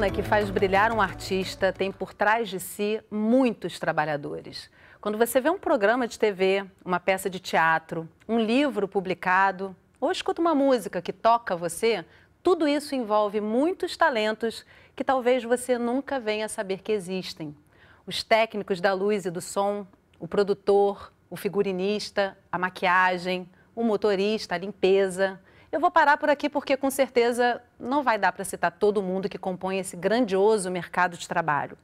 máquina que faz brilhar um artista tem por trás de si muitos trabalhadores. Quando você vê um programa de TV, uma peça de teatro, um livro publicado ou escuta uma música que toca você, tudo isso envolve muitos talentos que talvez você nunca venha saber que existem. Os técnicos da luz e do som, o produtor, o figurinista, a maquiagem, o motorista, a limpeza. Eu vou parar por aqui porque, com certeza, não vai dar para citar todo mundo que compõe esse grandioso mercado de trabalho.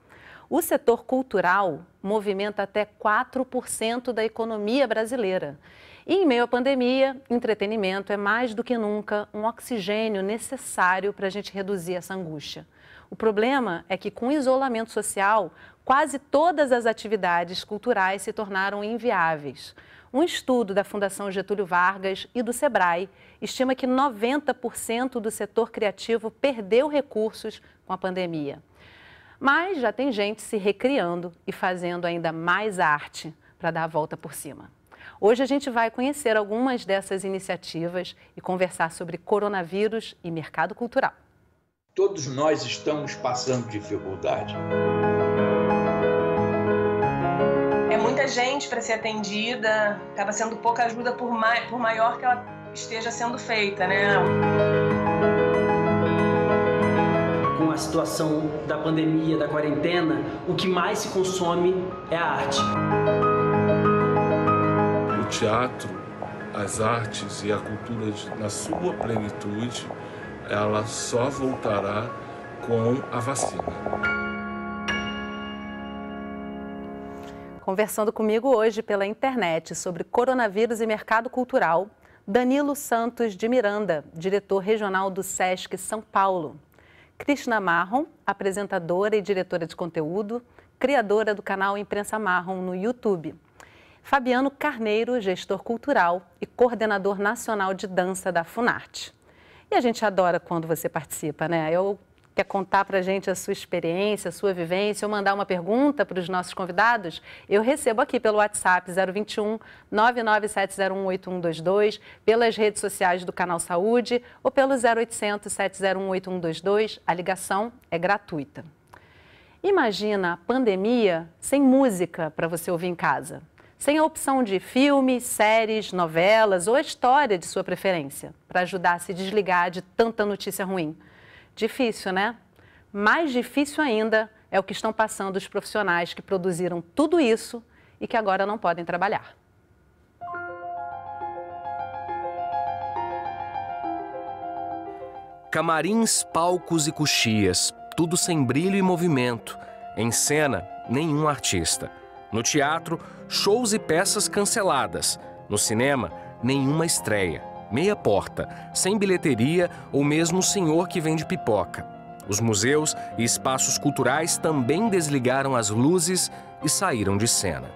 O setor cultural movimenta até 4% da economia brasileira. E, em meio à pandemia, entretenimento é mais do que nunca um oxigênio necessário para a gente reduzir essa angústia. O problema é que, com o isolamento social, quase todas as atividades culturais se tornaram inviáveis. Um estudo da Fundação Getúlio Vargas e do Sebrae estima que 90% do setor criativo perdeu recursos com a pandemia. Mas já tem gente se recriando e fazendo ainda mais arte para dar a volta por cima. Hoje a gente vai conhecer algumas dessas iniciativas e conversar sobre coronavírus e mercado cultural. Todos nós estamos passando dificuldade. É muita gente para ser atendida, acaba sendo pouca ajuda por maior que ela esteja sendo feita, né? Com a situação da pandemia, da quarentena, o que mais se consome é a arte. O teatro, as artes e a cultura na sua plenitude, ela só voltará com a vacina. Conversando comigo hoje pela internet sobre coronavírus e mercado cultural, Danilo Santos de Miranda, diretor regional do SESC São Paulo. Krishna Marron, apresentadora e diretora de conteúdo, criadora do canal Imprensa Marron no YouTube. Fabiano Carneiro, gestor cultural e coordenador nacional de dança da Funarte. E a gente adora quando você participa, né? Quer contar pra gente a sua experiência, a sua vivência, ou mandar uma pergunta para os nossos convidados? Eu recebo aqui pelo WhatsApp 021 99701 8122, pelas redes sociais do Canal Saúde ou pelo 0800 701 8122. A ligação é gratuita. Imagina a pandemia sem música para você ouvir em casa. Sem a opção de filmes, séries, novelas ou a história de sua preferência, para ajudar a se desligar de tanta notícia ruim. Difícil, né? Mais difícil ainda é o que estão passando os profissionais que produziram tudo isso e que agora não podem trabalhar. Camarins, palcos e coxias, tudo sem brilho e movimento. Em cena, nenhum artista. No teatro, shows e peças canceladas. No cinema, nenhuma estreia. Meia porta, sem bilheteria ou mesmo o senhor que vende pipoca. Os museus e espaços culturais também desligaram as luzes e saíram de cena.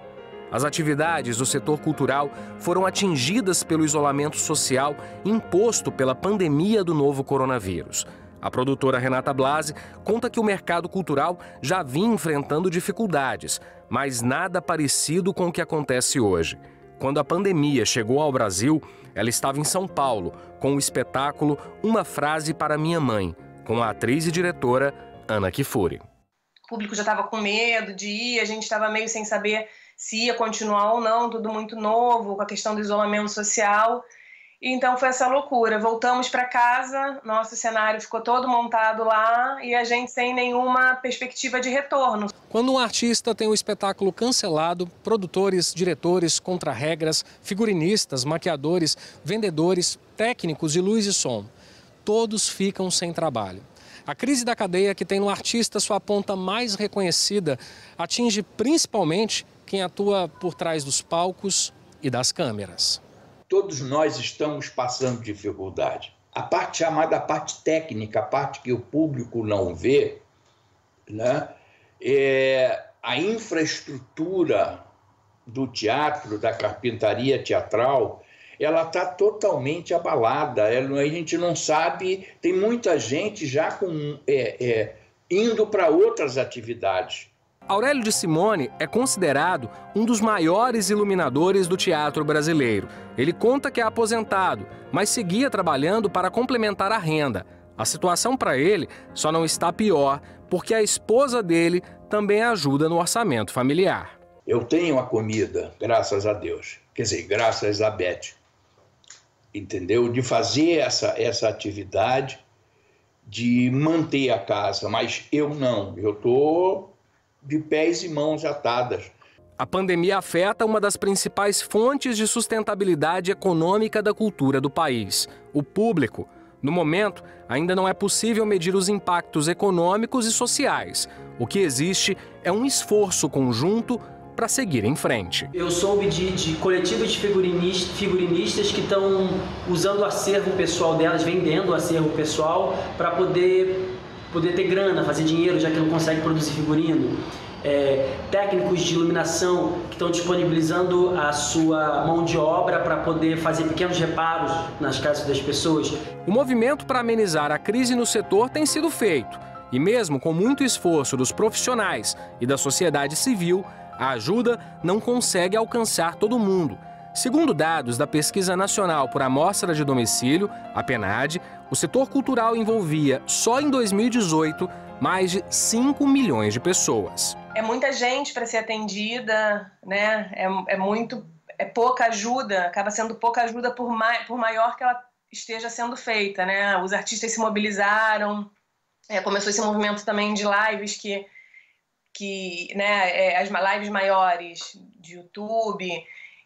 As atividades do setor cultural foram atingidas pelo isolamento social imposto pela pandemia do novo coronavírus. A produtora Renata Blasi conta que o mercado cultural já vinha enfrentando dificuldades, mas nada parecido com o que acontece hoje. Quando a pandemia chegou ao Brasil, ela estava em São Paulo, com o espetáculo Uma Frase para Minha Mãe, com a atriz e diretora Ana Kfouri. O público já estava com medo de ir, a gente estava meio sem saber se ia continuar ou não, tudo muito novo, com a questão do isolamento social. Então foi essa loucura. Voltamos para casa, nosso cenário ficou todo montado lá e a gente sem nenhuma perspectiva de retorno. Quando um artista tem o espetáculo cancelado, produtores, diretores, contra-regras, figurinistas, maquiadores, vendedores, técnicos de luz e som, todos ficam sem trabalho. A crise da cadeia que tem no artista sua ponta mais reconhecida atinge principalmente quem atua por trás dos palcos e das câmeras. Todos nós estamos passando dificuldade. A parte chamada parte técnica, a parte que o público não vê, né? A infraestrutura do teatro, da carpintaria teatral, ela está totalmente abalada. A gente não sabe, tem muita gente já indo para outras atividades. Aurélio de Simone é considerado um dos maiores iluminadores do teatro brasileiro. Ele conta que é aposentado, mas seguia trabalhando para complementar a renda. A situação para ele só não está pior porque a esposa dele também ajuda no orçamento familiar. Eu tenho a comida, graças a Deus. Quer dizer, graças a Beth. Entendeu? De fazer essa atividade, de manter a casa. Mas eu não. Eu estou de pés e mãos atadas. A pandemia afeta uma das principais fontes de sustentabilidade econômica da cultura do país, o público. No momento, ainda não é possível medir os impactos econômicos e sociais. O que existe é um esforço conjunto para seguir em frente. Eu soube de coletivos de figurinistas que estão usando o acervo pessoal delas, vendendo o acervo pessoal para poder ter grana, fazer dinheiro, já que não consegue produzir figurino. Técnicos de iluminação que estão disponibilizando a sua mão de obra para poder fazer pequenos reparos nas casas das pessoas. O movimento para amenizar a crise no setor tem sido feito. E mesmo com muito esforço dos profissionais e da sociedade civil, a ajuda não consegue alcançar todo mundo. Segundo dados da Pesquisa Nacional por Amostra de Domicílio, a PNAD, o setor cultural envolvia, só em 2018, mais de 5 milhões de pessoas. É muita gente para ser atendida, né? É pouca ajuda, acaba sendo pouca ajuda por maior que ela esteja sendo feita, né? Os artistas se mobilizaram, começou esse movimento também de lives né, as lives maiores de YouTube,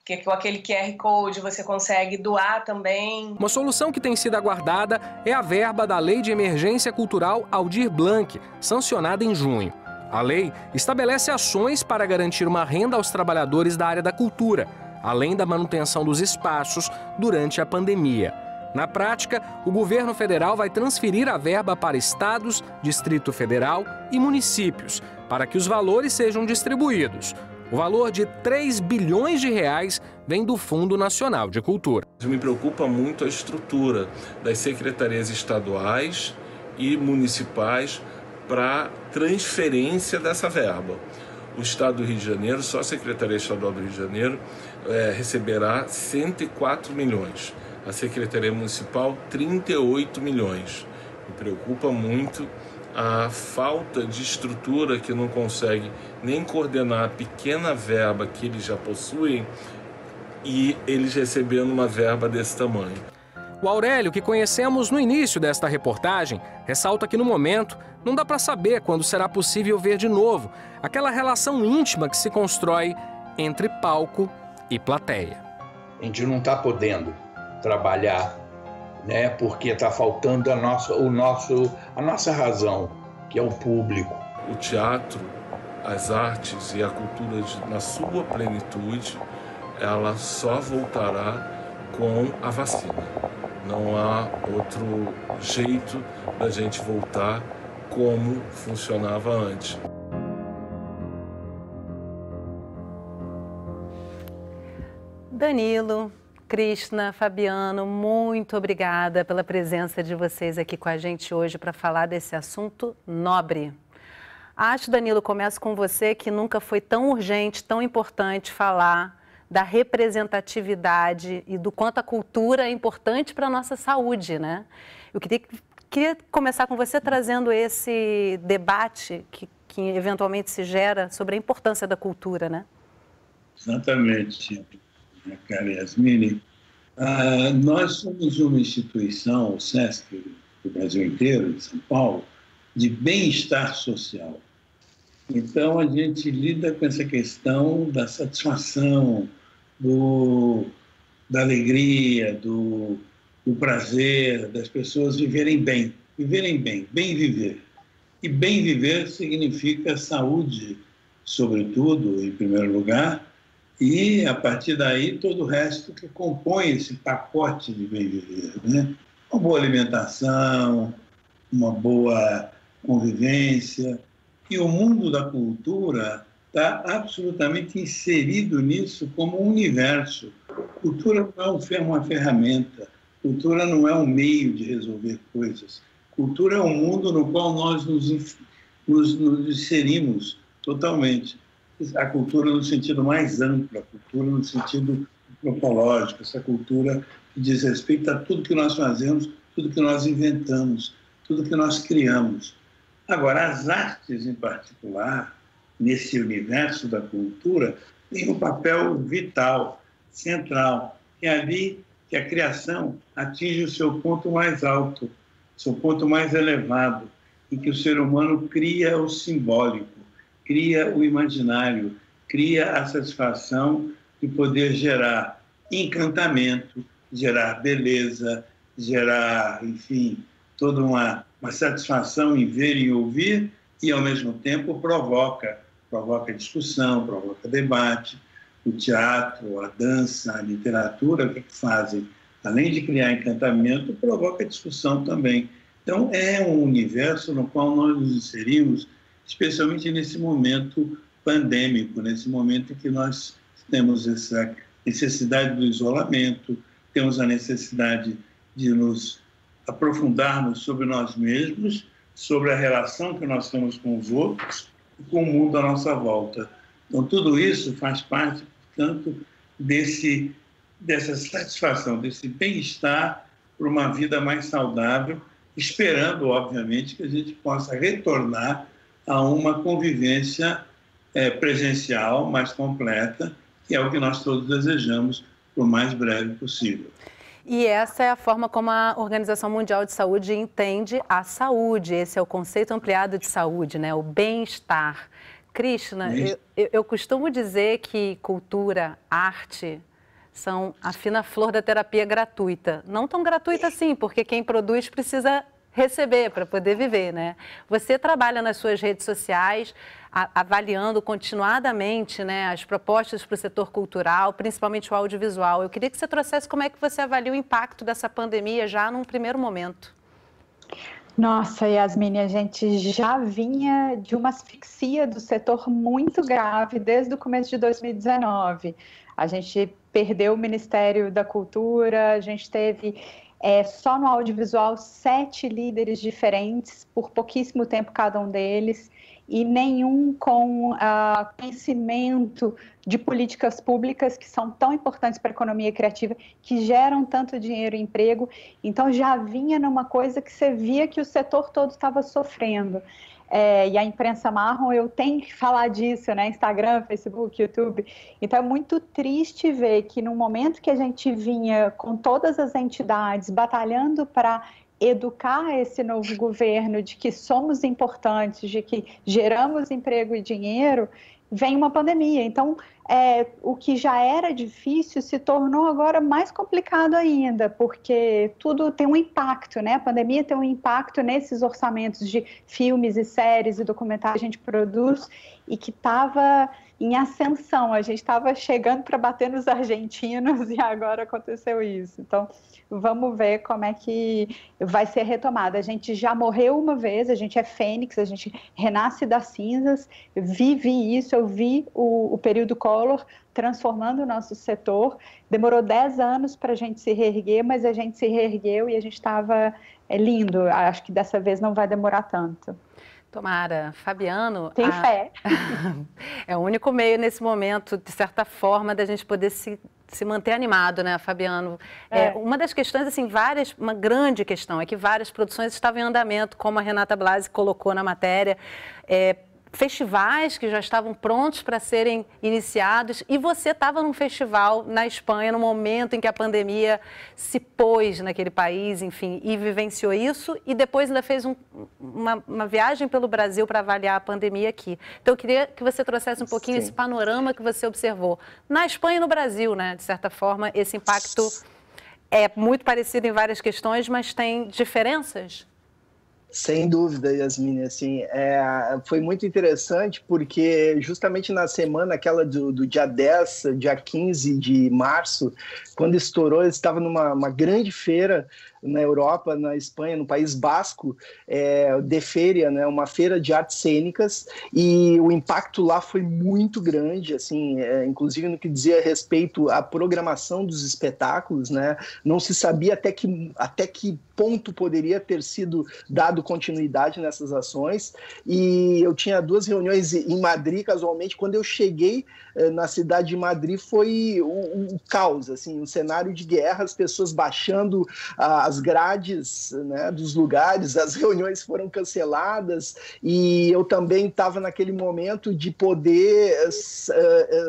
que com aquele QR Code você consegue doar também. Uma solução que tem sido aguardada é a verba da Lei de Emergência Cultural Aldir Blanc, sancionada em junho. A lei estabelece ações para garantir uma renda aos trabalhadores da área da cultura, além da manutenção dos espaços durante a pandemia. Na prática, o governo federal vai transferir a verba para estados, Distrito Federal e municípios, para que os valores sejam distribuídos. O valor de 3 bilhões de reais vem do Fundo Nacional de Cultura. Me preocupa muito a estrutura das secretarias estaduais e municipais para transferência dessa verba. O Estado do Rio de Janeiro, só a Secretaria Estadual do Rio de Janeiro, receberá 104 milhões. A Secretaria Municipal, 38 milhões. Me preocupa muito a falta de estrutura que não consegue nem coordenar a pequena verba que eles já possuem e eles recebendo uma verba desse tamanho. O Aurélio, que conhecemos no início desta reportagem, ressalta que no momento não dá para saber quando será possível ver de novo aquela relação íntima que se constrói entre palco e plateia. A gente não está podendo trabalhar, né, porque está faltando a nossa razão, que é o público. O teatro, as artes e a cultura na sua plenitude, ela só voltará com a vacina. Não há outro jeito da gente voltar como funcionava antes. Danilo, Krishna, Fabiano, muito obrigada pela presença de vocês aqui com a gente hoje para falar desse assunto nobre. Acho, Danilo, começo com você, que nunca foi tão urgente, tão importante falar da representatividade e do quanto a cultura é importante para a nossa saúde, né? Eu queria começar com você trazendo esse debate que eventualmente se gera sobre a importância da cultura, né? Exatamente, cara Yasmine. Nós somos uma instituição, o SESC, do Brasil inteiro, de São Paulo, de bem-estar social. Então, a gente lida com essa questão da satisfação, da alegria, do prazer, das pessoas viverem bem, bem viver. E bem viver significa saúde, sobretudo, em primeiro lugar, e, a partir daí, todo o resto que compõe esse pacote de bem viver, né? Uma boa alimentação, uma boa convivência. E o mundo da cultura está absolutamente inserido nisso como um universo. Cultura não é uma ferramenta, cultura não é um meio de resolver coisas. Cultura é um mundo no qual nós nos inserimos totalmente. A cultura no sentido mais amplo, a cultura no sentido antropológico, essa cultura que diz respeito a tudo que nós fazemos, tudo que nós inventamos, tudo que nós criamos. Agora, as artes, em particular, nesse universo da cultura, têm um papel vital, central. É ali que a criação atinge o seu ponto mais alto, seu ponto mais elevado, em que o ser humano cria o simbólico, cria o imaginário, cria a satisfação de poder gerar encantamento, gerar beleza, gerar, enfim, toda uma satisfação em ver e ouvir, e, ao mesmo tempo, provoca discussão, provoca debate. O teatro, a dança, a literatura, o que fazem? Além de criar encantamento, provoca discussão também. Então, é um universo no qual nós nos inserimos, especialmente nesse momento pandêmico, nesse momento em que nós temos essa necessidade do isolamento, temos a necessidade de nos aprofundarmos sobre nós mesmos, sobre a relação que nós temos com os outros e com o mundo à nossa volta. Então, tudo isso faz parte, portanto, dessa satisfação, desse bem-estar para uma vida mais saudável, esperando, obviamente, que a gente possa retornar a uma convivência presencial mais completa, que é o que nós todos desejamos o mais breve possível. E essa é a forma como a Organização Mundial de Saúde entende a saúde. Esse é o conceito ampliado de saúde, né? O bem-estar. Krishna, eu costumo dizer que cultura, arte, são a fina flor da terapia gratuita. Não tão gratuita assim, porque quem produz precisa receber para poder viver, né? Você trabalha nas suas redes sociais, avaliando continuadamente, né, as propostas para o setor cultural, principalmente o audiovisual. Eu queria que você trouxesse como é que você avalia o impacto dessa pandemia já num primeiro momento. Nossa, Yasmine, a gente já vinha de uma asfixia do setor muito grave desde o começo de 2019. A gente perdeu o Ministério da Cultura, a gente teve só no audiovisual 7 líderes diferentes, por pouquíssimo tempo cada um deles, e nenhum com conhecimento de políticas públicas que são tão importantes para a economia criativa, que geram tanto dinheiro e emprego. Então, já vinha numa coisa que você via que o setor todo estava sofrendo. E a imprensa marrom, eu tenho que falar disso, né? Instagram, Facebook, YouTube. Então, é muito triste ver que no momento que a gente vinha com todas as entidades batalhando para educar esse novo governo de que somos importantes, de que geramos emprego e dinheiro, vem uma pandemia. Então, o que já era difícil se tornou agora mais complicado ainda, porque tudo tem um impacto, né? A pandemia tem um impacto nesses orçamentos de filmes e séries e documentários que a gente produz e que estava em ascensão. A gente estava chegando para bater nos argentinos e agora aconteceu isso. Então, vamos ver como é que vai ser retomada. A gente já morreu uma vez, a gente é fênix, a gente renasce das cinzas, vive isso, eu vi o período Collor transformando o nosso setor. Demorou 10 anos para a gente se reerguer, mas a gente se reergueu e a gente estava lindo. Acho que dessa vez não vai demorar tanto. Tomara. Fabiano... Tem fé. É o único meio nesse momento, de certa forma, da gente poder se manter animado, né, Fabiano? Uma das questões, assim, uma grande questão é que várias produções estavam em andamento, como a Renata Blasi colocou na matéria, festivais que já estavam prontos para serem iniciados, e você estava num festival na Espanha no momento em que a pandemia se pôs naquele país, enfim, e vivenciou isso, e depois ainda fez uma viagem pelo Brasil para avaliar a pandemia aqui. Então, eu queria que você trouxesse um pouquinho esse panorama que você observou na Espanha e no Brasil, né? De certa forma, esse impacto é muito parecido em várias questões, mas tem diferenças? Sem dúvida, Yasmine, assim, foi muito interessante porque justamente na semana aquela do dia 10, dia 15 de março, quando estourou, eu estava numa grande feira na Europa, na Espanha, no País Basco, de feira, né, uma feira de artes cênicas, e o impacto lá foi muito grande, assim, inclusive no que dizia respeito à programação dos espetáculos, né, não se sabia até que ponto poderia ter sido dado dado continuidade nessas ações, e eu tinha 2 reuniões em Madrid, casualmente. Quando eu cheguei na cidade de Madrid, foi um caos, assim, um cenário de guerra, as pessoas baixando as grades, né, dos lugares, as reuniões foram canceladas, e eu também estava naquele momento de poder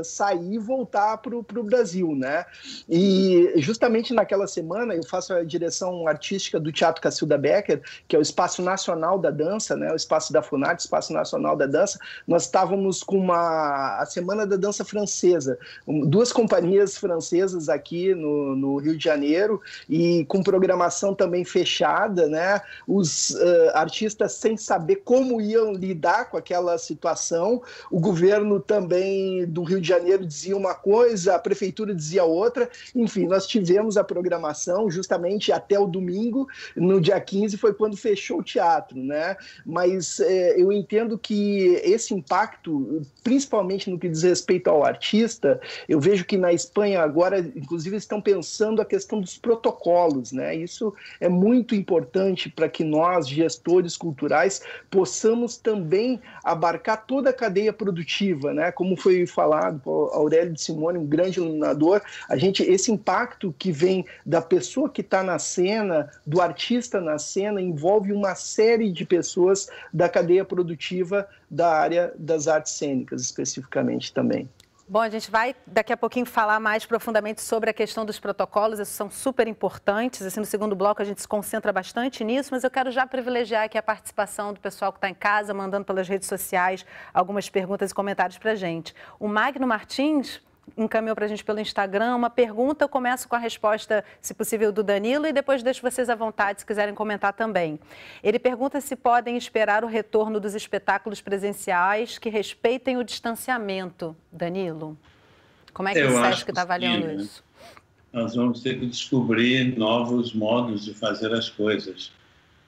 sair e voltar para o Brasil, né? E justamente naquela semana eu faço a direção artística do Teatro Cacilda Becker, que é o Espaço Nacional da Dança, né? O espaço da Funarte, Espaço Nacional da Dança. Nós estávamos com a Semana da Dança Francesa, 2 companhias francesas aqui no Rio de Janeiro, e com programação também fechada, né? Os artistas sem saber como iam lidar com aquela situação. O governo também do Rio de Janeiro dizia uma coisa, a prefeitura dizia outra. Enfim, nós tivemos a programação justamente até o domingo. No dia 15 foi quando fechou o teatro, né? Mas eu entendo que esse impacto, principalmente no que diz respeito ao artista, eu vejo que na Espanha agora, inclusive, estão pensando a questão dos protocolos, né? Isso é muito importante para que nós, gestores culturais, possamos também abarcar toda a cadeia produtiva, né? Como foi falado por Aurélio de Simone, um grande iluminador, esse impacto que vem da pessoa que está na cena, do artista na cena, envolve uma série de pessoas da cadeia produtiva da área das artes cênicas, especificamente também. Bom, a gente vai daqui a pouquinho falar mais profundamente sobre a questão dos protocolos, esses são super importantes. Assim, no segundo bloco a gente se concentra bastante nisso, mas eu quero já privilegiar aqui a participação do pessoal que está em casa, mandando pelas redes sociais algumas perguntas e comentários para a gente. O Magno Martins encaminhou para a gente pelo Instagram uma pergunta. Eu começo com a resposta, se possível, do Danilo, e depois deixo vocês à vontade se quiserem comentar também. Ele pergunta se podem esperar o retorno dos espetáculos presenciais que respeitem o distanciamento. Danilo, como é que o Sesc está avaliando isso? Nós vamos ter que descobrir novos modos de fazer as coisas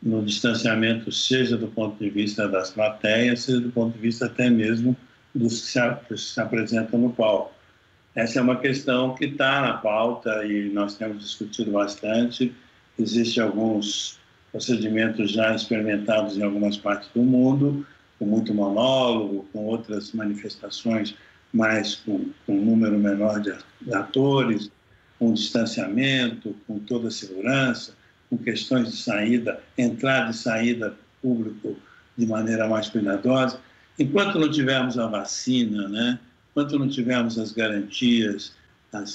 no distanciamento, seja do ponto de vista das plateias, seja do ponto de vista até mesmo dos que se apresentam no palco. Essa é uma questão que está na pauta e nós temos discutido bastante. Existem alguns procedimentos já experimentados em algumas partes do mundo, com muito monólogo, com outras manifestações, mas com um número menor de atores, com distanciamento, com toda a segurança, com questões de saída, entrada e saída público de maneira mais cuidadosa. Enquanto não tivermos a vacina, né? Enquanto não tivermos as garantias,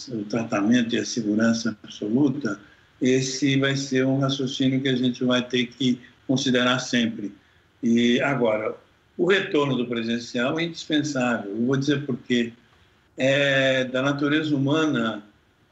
o tratamento e a segurança absoluta, esse vai ser um raciocínio que a gente vai ter que considerar sempre. E agora, o retorno do presencial é indispensável. Eu vou dizer por quê. É da natureza humana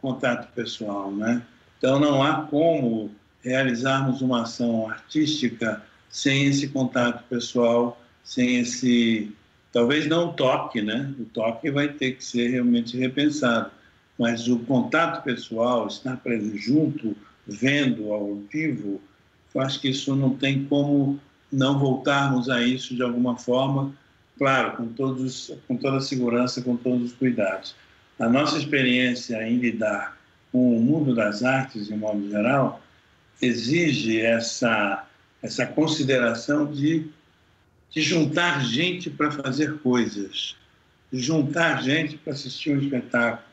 contato pessoal, né? Então não há como realizarmos uma ação artística sem esse contato pessoal, sem esse... Talvez não o toque, né? O toque vai ter que ser realmente repensado. Mas o contato pessoal, estar presente junto, vendo ao vivo, eu acho que isso não tem como não voltarmos a isso de alguma forma, claro, com toda a segurança, com todos os cuidados. A nossa experiência em lidar com o mundo das artes, de modo geral, exige essa consideração de juntar gente para fazer coisas, de juntar gente para assistir um espetáculo,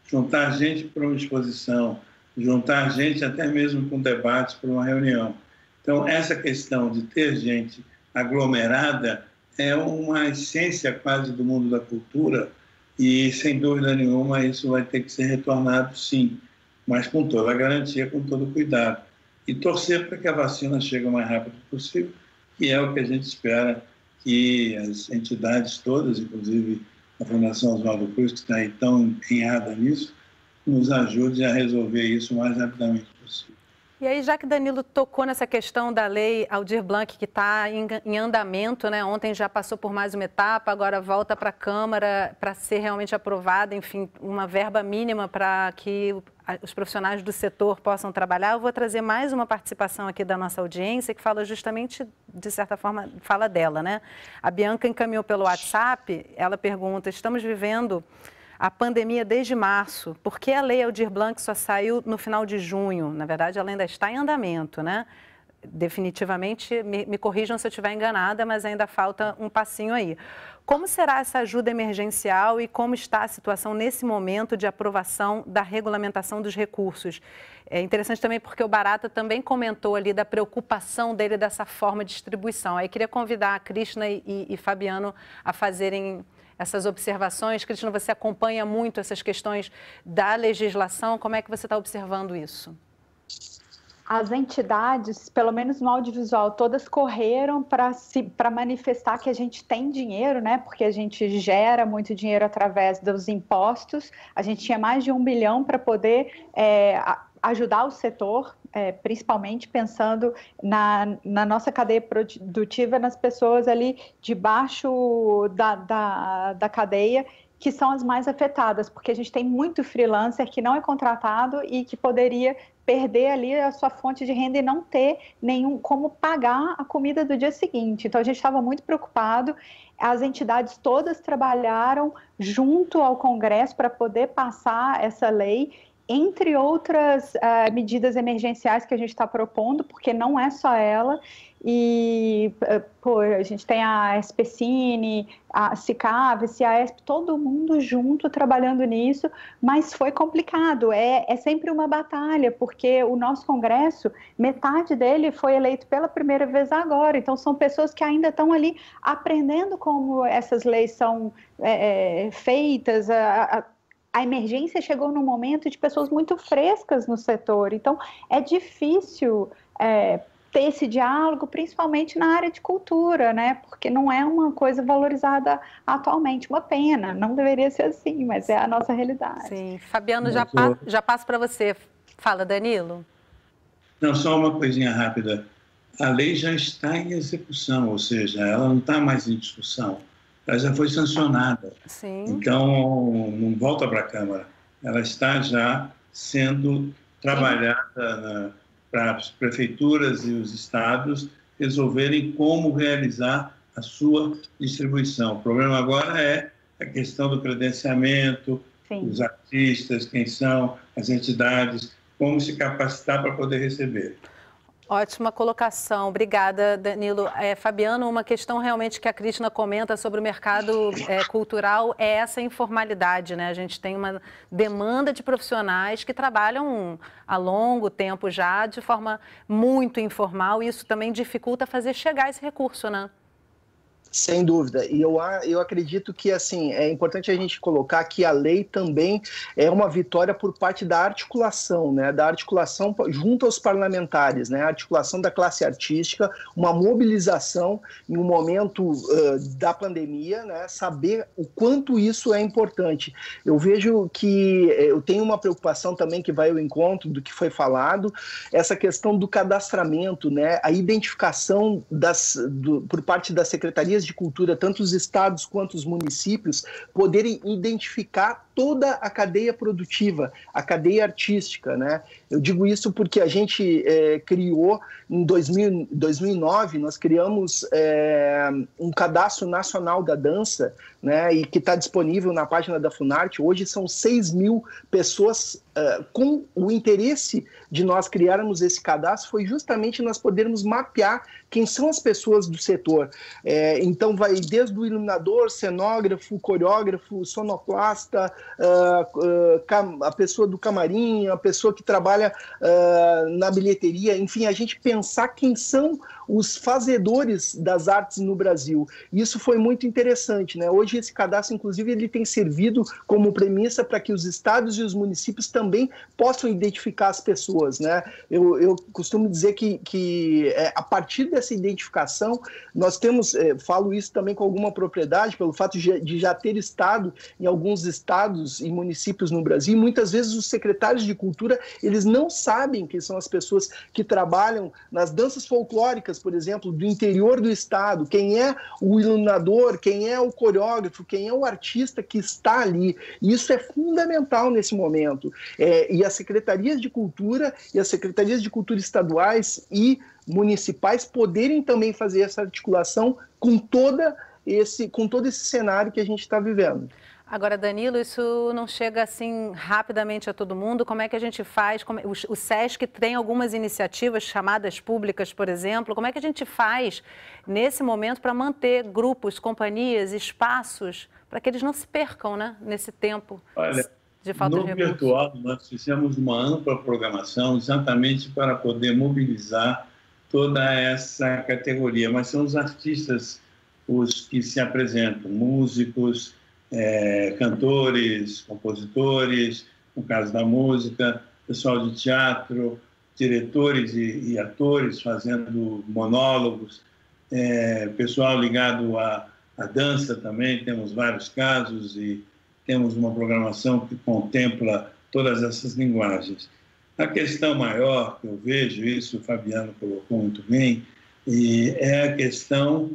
juntar gente para uma exposição, juntar gente até mesmo com debates para uma reunião. Então, essa questão de ter gente aglomerada é uma essência quase do mundo da cultura e, sem dúvida nenhuma, isso vai ter que ser retornado, sim, mas com toda a garantia, com todo o cuidado. E torcer para que a vacina chegue o mais rápido possível, que é o que a gente espera que as entidades todas, inclusive a Fundação Oswaldo Cruz, que está aí tão empenhada nisso, nos ajude a resolver isso o mais rapidamente possível. E aí, já que Danilo tocou nessa questão da lei Aldir Blanc, que está em andamento, né? Ontem já passou por mais uma etapa, agora volta para a Câmara para ser realmente aprovada, enfim, uma verba mínima para que os profissionais do setor possam trabalhar. Eu vou trazer mais uma participação aqui da nossa audiência, que fala justamente, de certa forma, fala dela, né? A Bianca encaminhou pelo WhatsApp, ela pergunta: estamos vivendo a pandemia desde março, por que a lei Aldir Blanc só saiu no final de junho? Na verdade, ela ainda está em andamento, né? definitivamente, me corrijam se eu estiver enganada, mas ainda falta um passinho aí. Como será essa ajuda emergencial e como está a situação nesse momento de aprovação da regulamentação dos recursos? É interessante também porque o Barata também comentou ali da preocupação dele dessa forma de distribuição. Aí queria convidar a Krishna e Fabiano a fazerem essas observações. Krishna, você acompanha muito essas questões da legislação, como é que você está observando isso? As entidades, pelo menos no audiovisual, todas correram para manifestar que a gente tem dinheiro, né? Porque a gente gera muito dinheiro através dos impostos. A gente tinha mais de 1 bilhão para poder ajudar o setor, principalmente pensando na nossa cadeia produtiva, nas pessoas ali debaixo da cadeia, que são as mais afetadas, porque a gente tem muito freelancer que não é contratado e que poderia perder ali a sua fonte de renda e não ter como pagar a comida do dia seguinte. Então, a gente estava muito preocupado. As entidades todas trabalharam junto ao Congresso para poder passar essa lei, entre outras medidas emergenciais que a gente está propondo, porque não é só ela. E a gente tem a SPCine, a Sicave, a Ciesp, todo mundo junto trabalhando nisso, mas foi complicado, é sempre uma batalha, porque o nosso Congresso, metade dele foi eleito pela primeira vez agora, então são pessoas que ainda estão ali aprendendo como essas leis são feitas. A emergência chegou num momento de pessoas muito frescas no setor, então é difícil ter esse diálogo, principalmente na área de cultura, né? Porque não é uma coisa valorizada atualmente. Uma pena, não deveria ser assim, mas é a nossa realidade. Sim. Fabiano, já passo para você. Fala, Danilo. Não, só uma coisinha rápida. A lei já está em execução, ou seja, ela não está mais em discussão. Ela já foi sancionada. Sim. Então, não volta para a Câmara. Ela está já sendo trabalhada para as prefeituras e os estados resolverem como realizar a sua distribuição. O problema agora é a questão do credenciamento, os artistas, quem são, as entidades, como se capacitar para poder receber. Ótima colocação. Obrigada, Danilo. Fabiano, uma questão realmente que a Krishna comenta sobre o mercado cultural é essa informalidade, né? A gente tem uma demanda de profissionais que trabalham há longo tempo já, de forma muito informal, e isso também dificulta fazer chegar esse recurso, né? Sem dúvida, e eu acredito que assim é importante a gente colocar que a lei também é uma vitória por parte da articulação, né, da articulação junto aos parlamentares, né, a articulação da classe artística, uma mobilização em um momento da pandemia, né, saber o quanto isso é importante. Eu vejo que eu tenho uma preocupação também que vai ao encontro do que foi falado, essa questão do cadastramento, né, a identificação por parte das secretarias de cultura, tanto os estados quanto os municípios, poderem identificar toda a cadeia produtiva, a cadeia artística, né? Eu digo isso porque a gente criou, em 2009, nós criamos um cadastro nacional da dança, né? E que está disponível na página da Funarte. Hoje são 6.000 pessoas com o interesse de nós criarmos esse cadastro, foi justamente nós podermos mapear quem são as pessoas do setor. Então vai desde o iluminador, cenógrafo, coreógrafo, sonoplasta, a pessoa do camarim, a pessoa que trabalha na bilheteria, enfim, a gente pensar quem são os fazedores das artes no Brasil. Isso foi muito interessante, né? Hoje esse cadastro, inclusive, ele tem servido como premissa para que os estados e os municípios também possam identificar as pessoas, né? Eu costumo dizer que a partir dessa identificação, nós temos, falo isso também com alguma propriedade, pelo fato de já ter estado em alguns estados e municípios no Brasil, e muitas vezes os secretários de cultura, eles não sabem quem são as pessoas que trabalham nas danças folclóricas, por exemplo, do interior do estado, quem é o iluminador, quem é o coreógrafo, quem é o artista que está ali. E isso é fundamental nesse momento. E as secretarias de cultura e as secretarias de cultura estaduais e municipais poderem também fazer essa articulação com toda com todo esse cenário que a gente está vivendo. Agora, Danilo, isso não chega assim rapidamente a todo mundo. Como é que a gente faz? O SESC tem algumas iniciativas, chamadas públicas, por exemplo. Como é que a gente faz nesse momento para manter grupos, companhias, espaços, para que eles não se percam, né, nesse tempo de falta de recursos? No virtual, nós fizemos uma ampla programação exatamente para poder mobilizar toda essa categoria. Mas são os artistas os que se apresentam, músicos, cantores, compositores, no caso da música, pessoal de teatro, diretores e atores fazendo monólogos, pessoal ligado à dança também, temos vários casos e temos uma programação que contempla todas essas linguagens. A questão maior que eu vejo, isso o Fabiano colocou muito bem, é a questão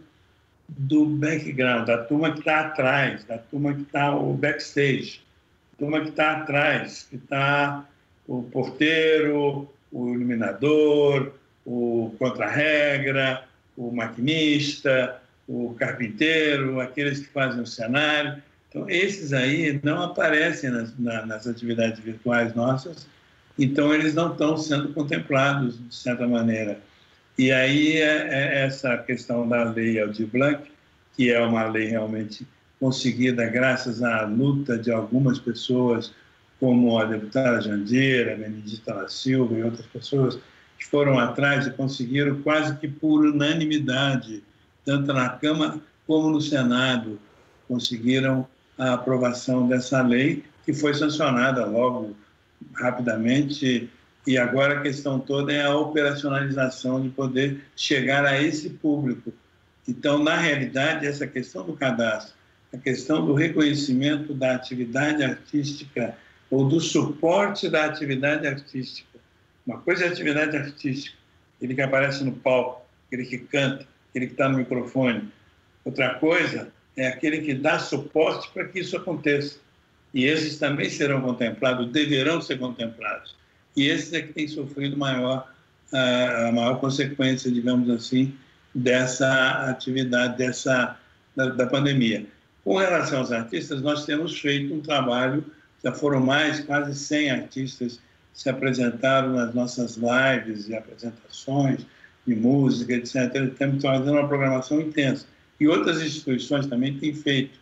do background, da turma que está atrás, da turma que está o backstage, a turma que está atrás, que está o porteiro, o iluminador, o contra-regra, o maquinista, o carpinteiro, aqueles que fazem o cenário. Então, esses aí não aparecem nas atividades virtuais nossas, então eles não estão sendo contemplados, de certa maneira. E aí essa questão da lei Aldir Blanc, que é uma lei realmente conseguida graças à luta de algumas pessoas, como a deputada Jandira, a Benedita La Silva e outras pessoas, que foram atrás e conseguiram quase que por unanimidade, tanto na Câmara como no Senado, conseguiram a aprovação dessa lei, que foi sancionada logo, rapidamente. E agora a questão toda é a operacionalização de poder chegar a esse público. Então, na realidade, essa questão do cadastro, a questão do reconhecimento da atividade artística ou do suporte da atividade artística. Uma coisa é a atividade artística, aquele que aparece no palco, aquele que canta, aquele que está no microfone. Outra coisa é aquele que dá suporte para que isso aconteça. E esses também serão contemplados, deverão ser contemplados. E esses é que têm sofrido a maior consequência, digamos assim, dessa atividade, da pandemia. Com relação aos artistas, nós temos feito um trabalho, já foram quase 100 artistas que se apresentaram nas nossas lives e apresentações de música, etc. Estamos fazendo uma programação intensa. E outras instituições também têm feito,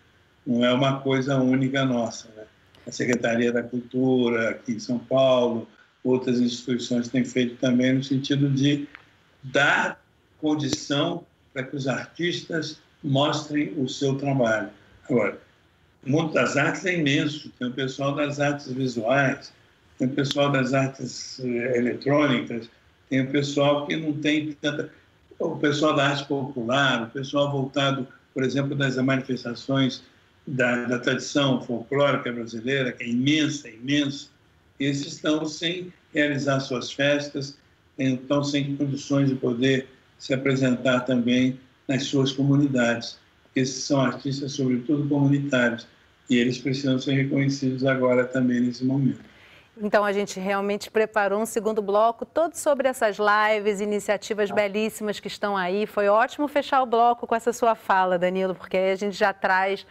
não é uma coisa única nossa, né? A Secretaria da Cultura, aqui em São Paulo, outras instituições têm feito também no sentido de dar condição para que os artistas mostrem o seu trabalho. Agora, o mundo das artes é imenso, tem o pessoal das artes visuais, tem o pessoal das artes eletrônicas, tem o pessoal que não tem tanta... O pessoal da arte popular, o pessoal voltado, por exemplo, das manifestações da tradição folclórica brasileira, que é imensa, esses estão sem realizar suas festas, estão sem condições de poder se apresentar também nas suas comunidades. Esses são artistas, sobretudo, comunitários, e eles precisam ser reconhecidos agora também nesse momento. Então, a gente realmente preparou um segundo bloco todo sobre essas lives, iniciativas belíssimas que estão aí. Foi ótimo fechar o bloco com essa sua fala, Danilo, porque aí a gente já traz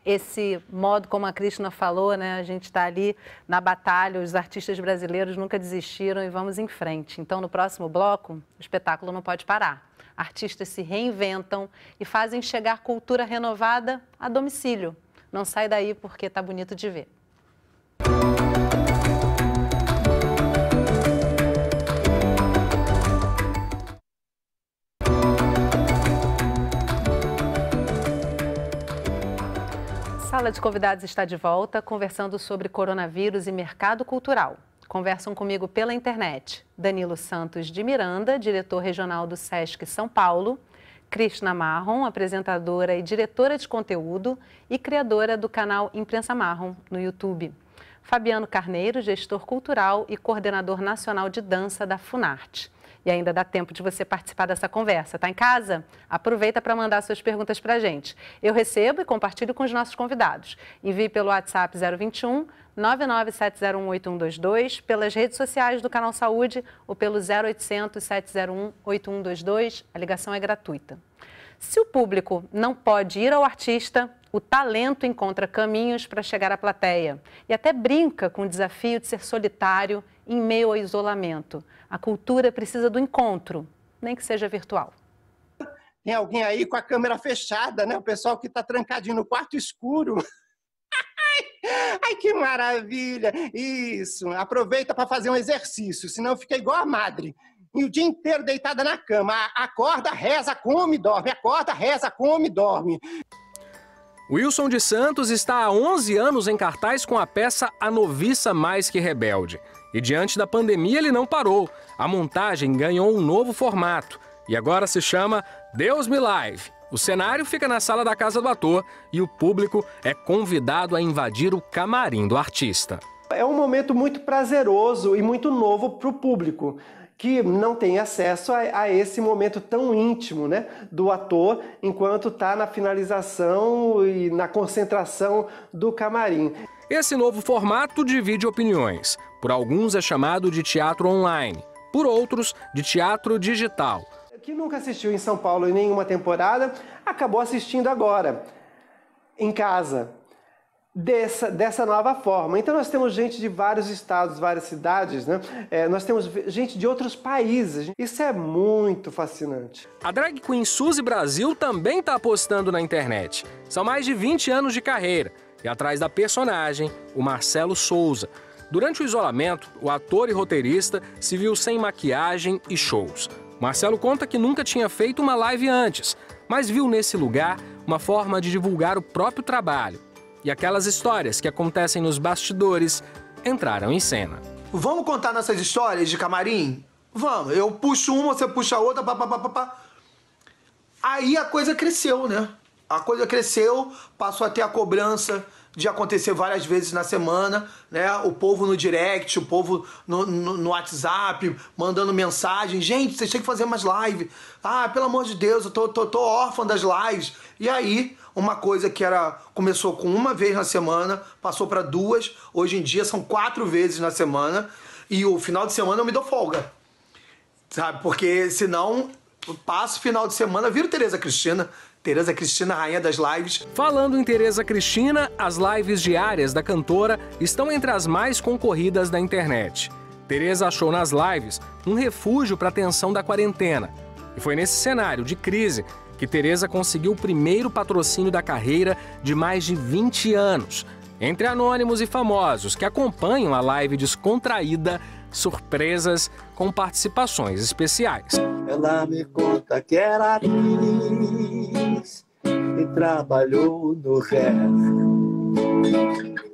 esse modo, como a Cristina falou, né? A gente está ali na batalha, os artistas brasileiros nunca desistiram e vamos em frente. Então, no próximo bloco, o espetáculo não pode parar. Artistas se reinventam e fazem chegar cultura renovada a domicílio. Não sai daí porque está bonito de ver. A Sala de Convidados está de volta, conversando sobre coronavírus e mercado cultural. Conversam comigo pela internet Danilo Santos de Miranda, diretor regional do SESC São Paulo, Cristina Marron, apresentadora e diretora de conteúdo e criadora do canal Imprensa Marron no YouTube. Fabiano Carneiro, gestor cultural e coordenador nacional de dança da Funarte. E ainda dá tempo de você participar dessa conversa. Tá em casa? Aproveita para mandar suas perguntas para a gente. Eu recebo e compartilho com os nossos convidados. Envie pelo WhatsApp 021 997018122, pelas redes sociais do Canal Saúde ou pelo 0800 701 8122. A ligação é gratuita. Se o público não pode ir ao artista, o talento encontra caminhos para chegar à plateia e até brinca com o desafio de ser solitário em meio ao isolamento. A cultura precisa do encontro, nem que seja virtual. Tem alguém aí com a câmera fechada, né? O pessoal que está trancadinho no quarto escuro. Ai, que maravilha! Isso, aproveita para fazer um exercício, senão fica igual a madre. E o dia inteiro deitada na cama. Acorda, reza, come, dorme. Acorda, reza, come, dorme. Wilson de Santos está há 11 anos em cartaz com a peça A Noviça Mais Que Rebelde. E diante da pandemia ele não parou. A montagem ganhou um novo formato e agora se chama Deus Me Live. O cenário fica na sala da casa do ator e o público é convidado a invadir o camarim do artista. É um momento muito prazeroso e muito novo para o público, que não tem acesso a esse momento tão íntimo, né, do ator enquanto está na finalização e na concentração do camarim. Esse novo formato divide opiniões. Por alguns é chamado de teatro online, por outros de teatro digital. Que nunca assistiu em São Paulo em nenhuma temporada, acabou assistindo agora, em casa, dessa nova forma. Então nós temos gente de vários estados, várias cidades, né? Nós temos gente de outros países. Isso é muito fascinante. A drag queen Suzy Brasil também está apostando na internet. São mais de 20 anos de carreira. E atrás da personagem, o Marcelo Souza. Durante o isolamento, o ator e roteirista se viu sem maquiagem e shows. Marcelo conta que nunca tinha feito uma live antes, mas viu nesse lugar uma forma de divulgar o próprio trabalho. E aquelas histórias que acontecem nos bastidores entraram em cena. Vamos contar nossas histórias de camarim? Vamos. Eu puxo uma, você puxa a outra, Aí a coisa cresceu, né? A coisa cresceu, passou a ter a cobrança de acontecer várias vezes na semana, né? O povo no direct, o povo no WhatsApp, mandando mensagem. Gente, vocês têm que fazer mais live. Ah, pelo amor de Deus, eu tô órfã das lives. E aí, uma coisa que começou com uma vez na semana, passou para 2, hoje em dia são 4 vezes na semana. E o final de semana eu me dou folga, sabe? Porque senão, passo o final de semana, viro Tereza Cristina. Tereza Cristina, rainha das lives. Falando em Tereza Cristina, as lives diárias da cantora estão entre as mais concorridas da internet. Tereza achou nas lives um refúgio para a tensão da quarentena. E foi nesse cenário de crise que Tereza conseguiu o primeiro patrocínio da carreira de mais de 20 anos. Entre anônimos e famosos que acompanham a live descontraída, surpresas com participações especiais. Ela me conta que era atriz e trabalhou no rap.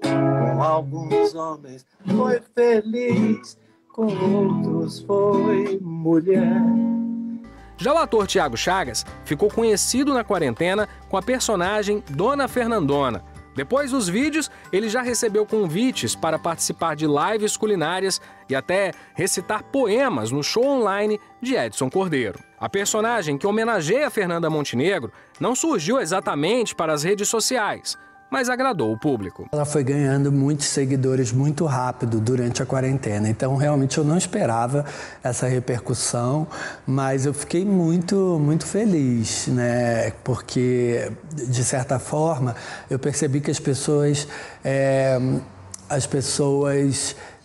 Com alguns homens foi feliz, com outros foi mulher. Já o ator Thiago Chagas ficou conhecido na quarentena com a personagem Dona Fernandona. Depois dos vídeos, ele já recebeu convites para participar de lives culinárias e até recitar poemas no show online de Edson Cordeiro. A personagem que homenageia Fernanda Montenegro não surgiu exatamente para as redes sociais, mas agradou o público. Ela foi ganhando muitos seguidores muito rápido durante a quarentena, então realmente eu não esperava essa repercussão, mas eu fiquei muito feliz, né? Porque, de certa forma, eu percebi que as pessoas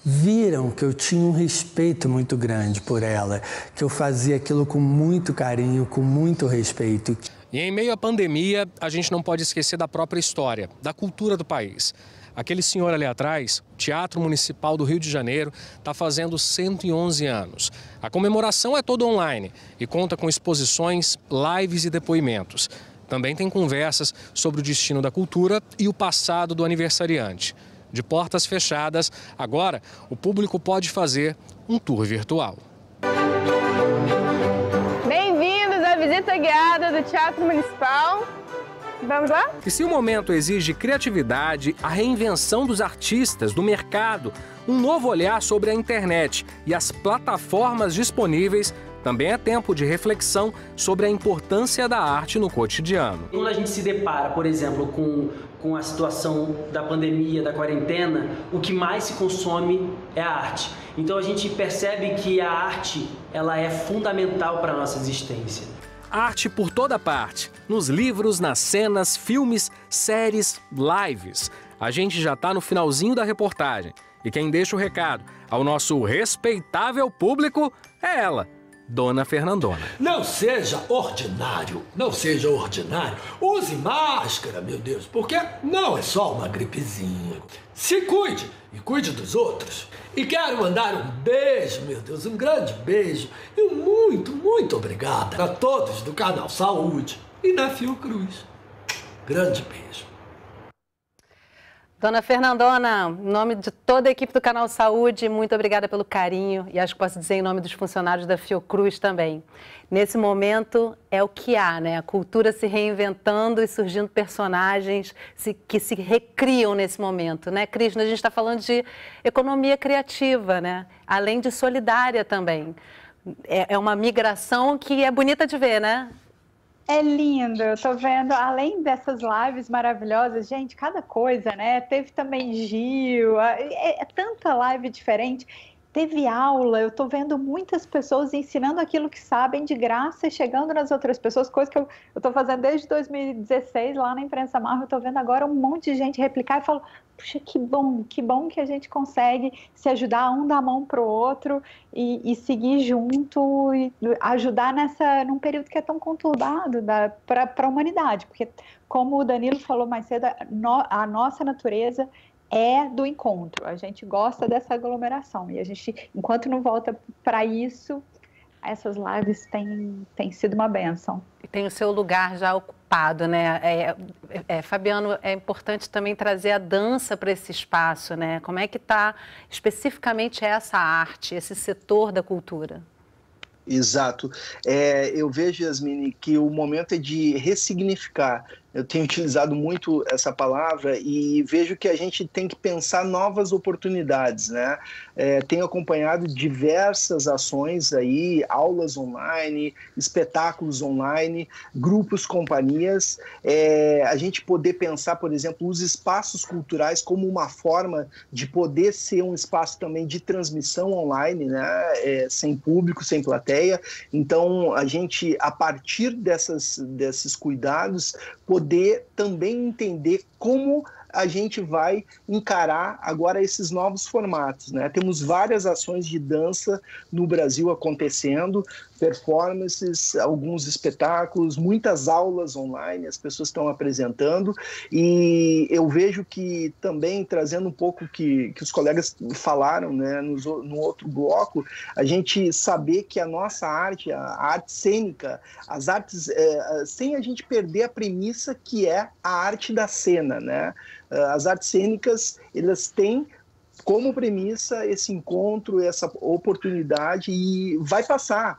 viram que eu tinha um respeito muito grande por ela, que eu fazia aquilo com muito carinho, com muito respeito. E em meio à pandemia, a gente não pode esquecer da própria história, da cultura do país. Aquele senhor ali atrás, o Teatro Municipal do Rio de Janeiro, está fazendo 111 anos. A comemoração é toda online e conta com exposições, lives e depoimentos. Também tem conversas sobre o destino da cultura e o passado do aniversariante. De portas fechadas, agora o público pode fazer um tour virtual. Visita guiada do Teatro Municipal. Vamos lá? E se o momento exige criatividade, a reinvenção dos artistas, do mercado, um novo olhar sobre a internet e as plataformas disponíveis, também é tempo de reflexão sobre a importância da arte no cotidiano. Quando a gente se depara, por exemplo, com a situação da pandemia, da quarentena, o que mais se consome é a arte. Então a gente percebe que a arte ela é fundamental para a nossa existência. Arte por toda parte, nos livros, nas cenas, filmes, séries, lives. A gente já está no finalzinho da reportagem. E quem deixa o recado ao nosso respeitável público é ela, Dona Fernandona. Não seja ordinário, não seja ordinário. Use máscara, meu Deus, porque não é só uma gripezinha. Se cuide e cuide dos outros. E quero mandar um beijo, meu Deus, um grande beijo e um muito obrigado a todos do canal Saúde e da Fiocruz. Grande beijo. Dona Fernandona, em nome de toda a equipe do Canal Saúde, muito obrigada pelo carinho e acho que posso dizer em nome dos funcionários da Fiocruz também. Nesse momento é o que há, né? A cultura se reinventando e surgindo personagens que se recriam nesse momento, né, Krishna? A gente está falando de economia criativa, né? Além de solidária também. É uma migração que é bonita de ver, né? É lindo, eu tô vendo, além dessas lives maravilhosas, gente, cada coisa, né? Teve também Gil, é tanta live diferente. Teve aula, eu tô vendo muitas pessoas ensinando aquilo que sabem de graça e chegando nas outras pessoas, coisa que eu tô fazendo desde 2016 lá na Imprensa Marvel, eu tô vendo agora um monte de gente replicar e falo, puxa, que bom que a gente consegue se ajudar, um dar a mão pro outro e seguir junto e ajudar num período que é tão conturbado para a humanidade, porque como o Danilo falou mais cedo, a nossa natureza é do encontro, a gente gosta dessa aglomeração e a gente, enquanto não volta para isso, essas lives têm sido uma bênção. E tem o seu lugar já ocupado, né? Fabiano, é importante também trazer a dança para esse espaço, né? Como é que está especificamente essa arte, esse setor da cultura? Exato. Eu vejo, Yasmine, que o momento é de ressignificar. Eu tenho utilizado muito essa palavra e vejo que a gente tem que pensar novas oportunidades, né? Tenho acompanhado diversas ações aí, aulas online, espetáculos online, grupos, companhias. A gente poder pensar, por exemplo, os espaços culturais como uma forma de poder ser um espaço também de transmissão online, né? Sem público, sem plateia. Então, a gente, a partir desses cuidados, poder também entender como a gente vai encarar agora esses novos formatos, né? Temos várias ações de dança no Brasil acontecendo, performances, alguns espetáculos, muitas aulas online, as pessoas estão apresentando e eu vejo que também, trazendo um pouco que os colegas falaram, né, no outro bloco, a gente saber que a nossa arte, a arte cênica, as artes, sem a gente perder a premissa que é a arte da cena, né? As artes cênicas, elas têm como premissa esse encontro, essa oportunidade e vai passar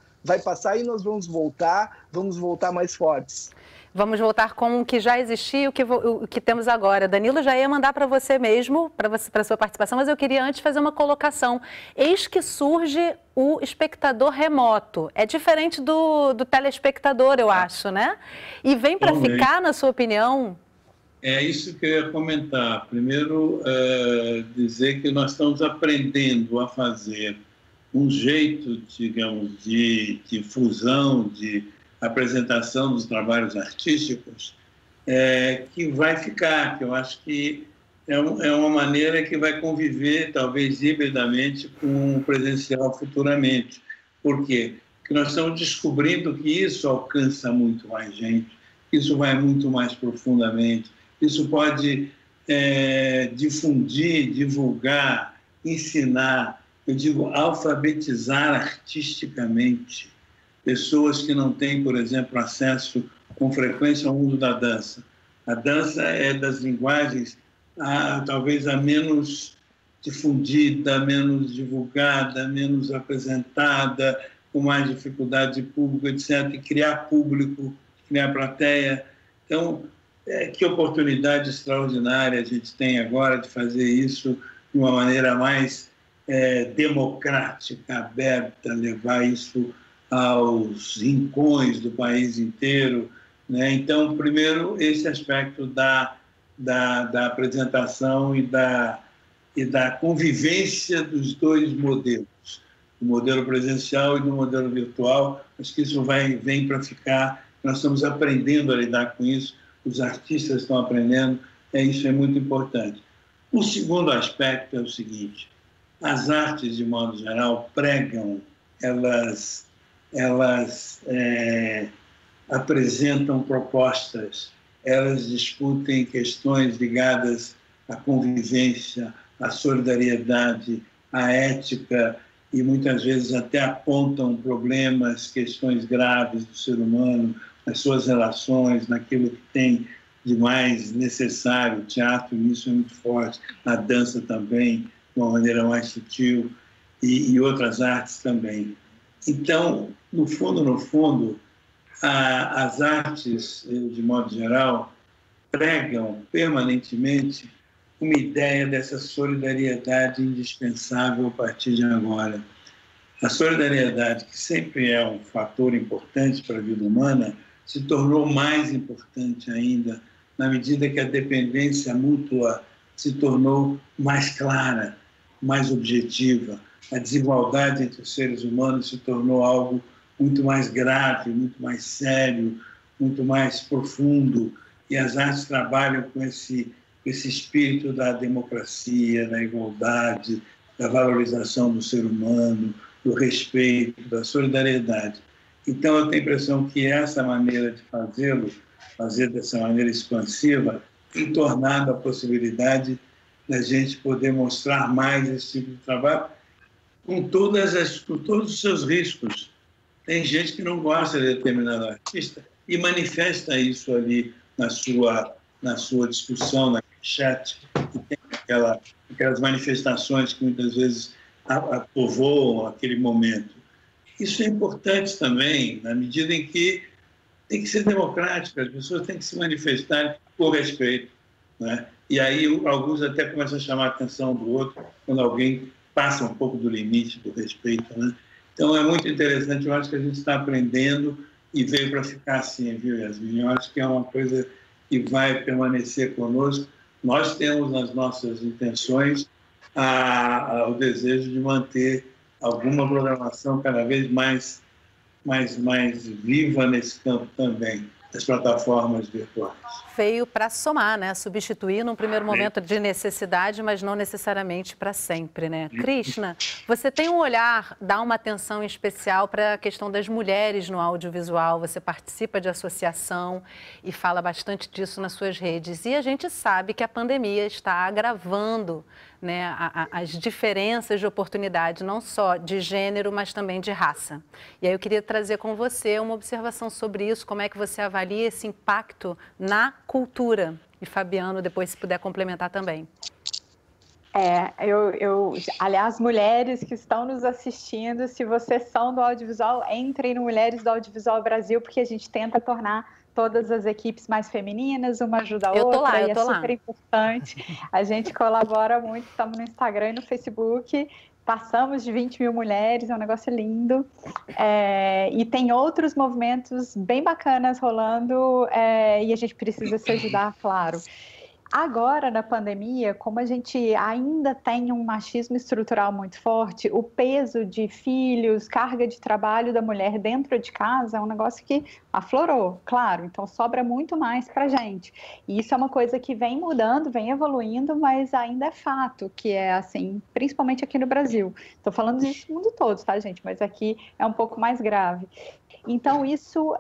e nós vamos voltar mais fortes. Vamos voltar com o que já existia e o que temos agora. Danilo, já ia mandar para você mesmo, para a sua participação, mas eu queria antes fazer uma colocação. Eis que surge o espectador remoto. É diferente do telespectador, eu acho, né? E vem para ficar, na sua opinião? É isso que eu ia comentar. Primeiro, dizer que nós estamos aprendendo a fazer um jeito, digamos, de fusão, de apresentação dos trabalhos artísticos, que vai ficar, que eu acho que é uma maneira que vai conviver, talvez hibridamente, com o presencial futuramente. Por quê? Porque nós estamos descobrindo que isso alcança muito mais gente, isso vai muito mais profundamente, isso pode difundir, divulgar, ensinar, eu digo, alfabetizar artisticamente pessoas que não têm, por exemplo, acesso com frequência ao mundo da dança. A dança é das linguagens talvez a menos difundida, menos divulgada, menos apresentada, com mais dificuldade de público, etc. E criar público, criar plateia. Então, que oportunidade extraordinária a gente tem agora de fazer isso de uma maneira mais democrática, aberta, levar isso aos rincões do país inteiro, né? Então, primeiro, esse aspecto da apresentação e da convivência dos dois modelos, do modelo presencial e do modelo virtual. Acho que isso vem para ficar. Nós estamos aprendendo a lidar com isso, os artistas estão aprendendo, isso é muito importante. O segundo aspecto é o seguinte: as artes, de modo geral, pregam, elas apresentam propostas, elas discutem questões ligadas à convivência, à solidariedade, à ética, e muitas vezes até apontam problemas, questões graves do ser humano, nas suas relações, naquilo que tem de mais necessário. O teatro, nisso é muito forte, a dança também, de uma maneira mais sutil, e outras artes também. Então, no fundo, as artes, de modo geral, pregam permanentemente uma ideia dessa solidariedade indispensável a partir de agora. A solidariedade, que sempre é um fator importante para a vida humana, se tornou mais importante ainda na medida que a dependência mútua se tornou mais clara, mais objetiva. A desigualdade entre os seres humanos se tornou algo muito mais grave, muito mais sério, muito mais profundo. E as artes trabalham com esse espírito da democracia, da igualdade, da valorização do ser humano, do respeito, da solidariedade. Então, eu tenho a impressão que essa maneira de fazer dessa maneira expansiva, tem tornado a possibilidade da gente poder mostrar mais esse tipo de trabalho, com todos os seus riscos. Tem gente que não gosta de determinado artista e manifesta isso ali na sua discussão, naquele chat, e tem aquelas manifestações que muitas vezes povoam aquele momento. Isso é importante também, na medida em que tem que ser democrático, as pessoas têm que se manifestar por respeito, né? E aí alguns até começam a chamar a atenção do outro quando alguém passa um pouco do limite do respeito, né? Então é muito interessante, eu acho que a gente está aprendendo e veio para ficar assim, viu, Yasmin? Eu acho que é uma coisa que vai permanecer conosco. Nós temos nas nossas intenções o desejo de manter alguma programação cada vez mais viva nesse campo também, das plataformas virtuais. Veio para somar, né? Substituir num primeiro momento de necessidade, mas não necessariamente para sempre, né? Krishna, você tem um olhar, dá uma atenção especial para a questão das mulheres no audiovisual, você participa de associação e fala bastante disso nas suas redes. E a gente sabe que a pandemia está agravando, né, as diferenças de oportunidade, não só de gênero, mas também de raça. E aí eu queria trazer com você uma observação sobre isso, como é que você avalia esse impacto na cultura. E Fabiano, depois se puder complementar também. Aliás, mulheres que estão nos assistindo, se vocês são do audiovisual, entrem no Mulheres do Audiovisual Brasil, porque a gente tenta tornar todas as equipes mais femininas, uma ajuda a outra, e é super importante. A gente colabora muito, estamos no Instagram e no Facebook, passamos de 20 mil mulheres, é um negócio lindo. E tem outros movimentos bem bacanas rolando, e a gente precisa se ajudar, claro. Agora, na pandemia, como a gente ainda tem um machismo estrutural muito forte, o peso de filhos, carga de trabalho da mulher dentro de casa é um negócio que aflorou, claro, então sobra muito mais para a gente. E isso é uma coisa que vem mudando, vem evoluindo, mas ainda é fato, que é assim, principalmente aqui no Brasil. Estou falando disso no mundo todo, tá, gente? Mas aqui é um pouco mais grave. Então, isso